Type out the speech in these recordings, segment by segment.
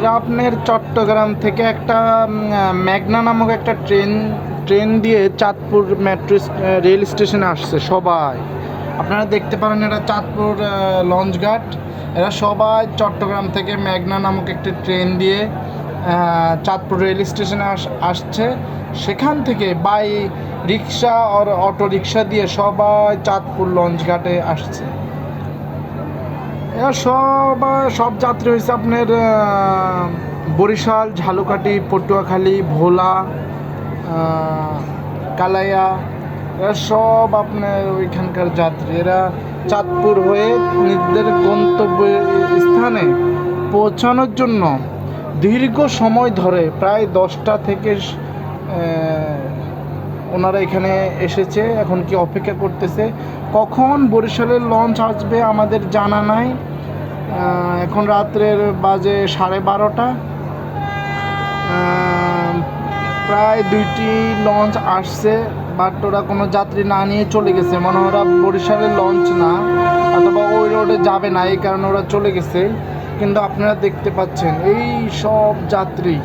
এরা আপনার চট্টগ্রাম থেকে একটা মেঘনা নামক একটা ট্রেন দিয়ে চাঁদপুর মেট্রো রেল স্টেশনে আসছে সবাই। আপনারা দেখতে পারেন এটা চাঁদপুর লঞ্চঘাট। এরা সবাই চট্টগ্রাম থেকে মেঘনা নামক একটা ট্রেন দিয়ে চাঁদপুর রেল স্টেশনে আসছে। সেখান থেকে by rickshaw R auto rickshaw দিয়ে সবাই চাঁদপুর লঞ্চঘাটে আসছে। এরা সব যাত্রী হয়েছে আপনার বরিশাল, ঝালকাঠি, পটুয়াখালী, ভোলা, কালাইয়া। এরা সব আপনার ওইখানকার যাত্রী। এরা চাঁদপুর হয়ে নিজেদের গন্তব্য স্থানে পৌঁছানোর জন্য দীর্ঘ সময় ধরে প্রায় 10টা থেকে ওনারা এখানে এসেছে। এখন কি অপেক্ষা করতেছে, কখন বরিশালের লঞ্চ আসবে আমাদের জানা নাই। এখন রাত্রের বাজে 12:30। প্রায় 2টি লঞ্চ আসছে, বাট ওরা কোনো যাত্রী না নিয়ে চলে গেছে। মনে হয় ওরা বরিশালের লঞ্চ না, অথবা ওই রোডে যাবে না, এই কারণে ওরা চলে গেছে। কিন্তু আপনারা দেখতে পাচ্ছেন এই সব যাত্রী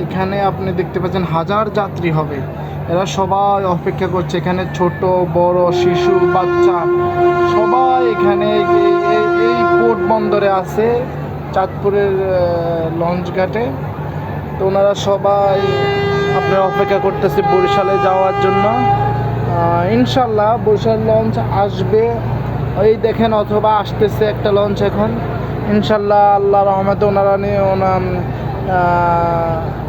এখানে, আপনি দেখতে পাচ্ছেন হাজার যাত্রী হবে। এরা সবাই অপেক্ষা করছে। এখানে ছোট বড় শিশু বাচ্চা সবাই এখানে এই পোর্ট বন্দরে আছে, চাঁদপুরের লঞ্চঘাটে। তো ওনারা সবাই আপনারা অপেক্ষা করতেছে বরিশালে যাওয়ার জন্য। ইনশাল্লাহ বরিশাল লঞ্চ আসবে, ওই দেখেন, অথবা আসতেছে একটা লঞ্চ এখন। ইনশাল্লাহ আল্লাহ রহমতে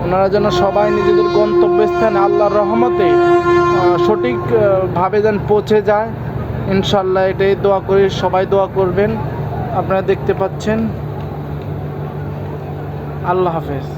ওনারা যেন সবাই নিজেদের গন্তব্যস্থানে আল্লাহর রহমতে সঠিকভাবে যেন পৌঁছে যায়। ইনশাল্লাহ এটাই দোয়া করি, সবাই দোয়া করবেন। আপনারা দেখতে পাচ্ছেন। আল্লাহ হাফেজ।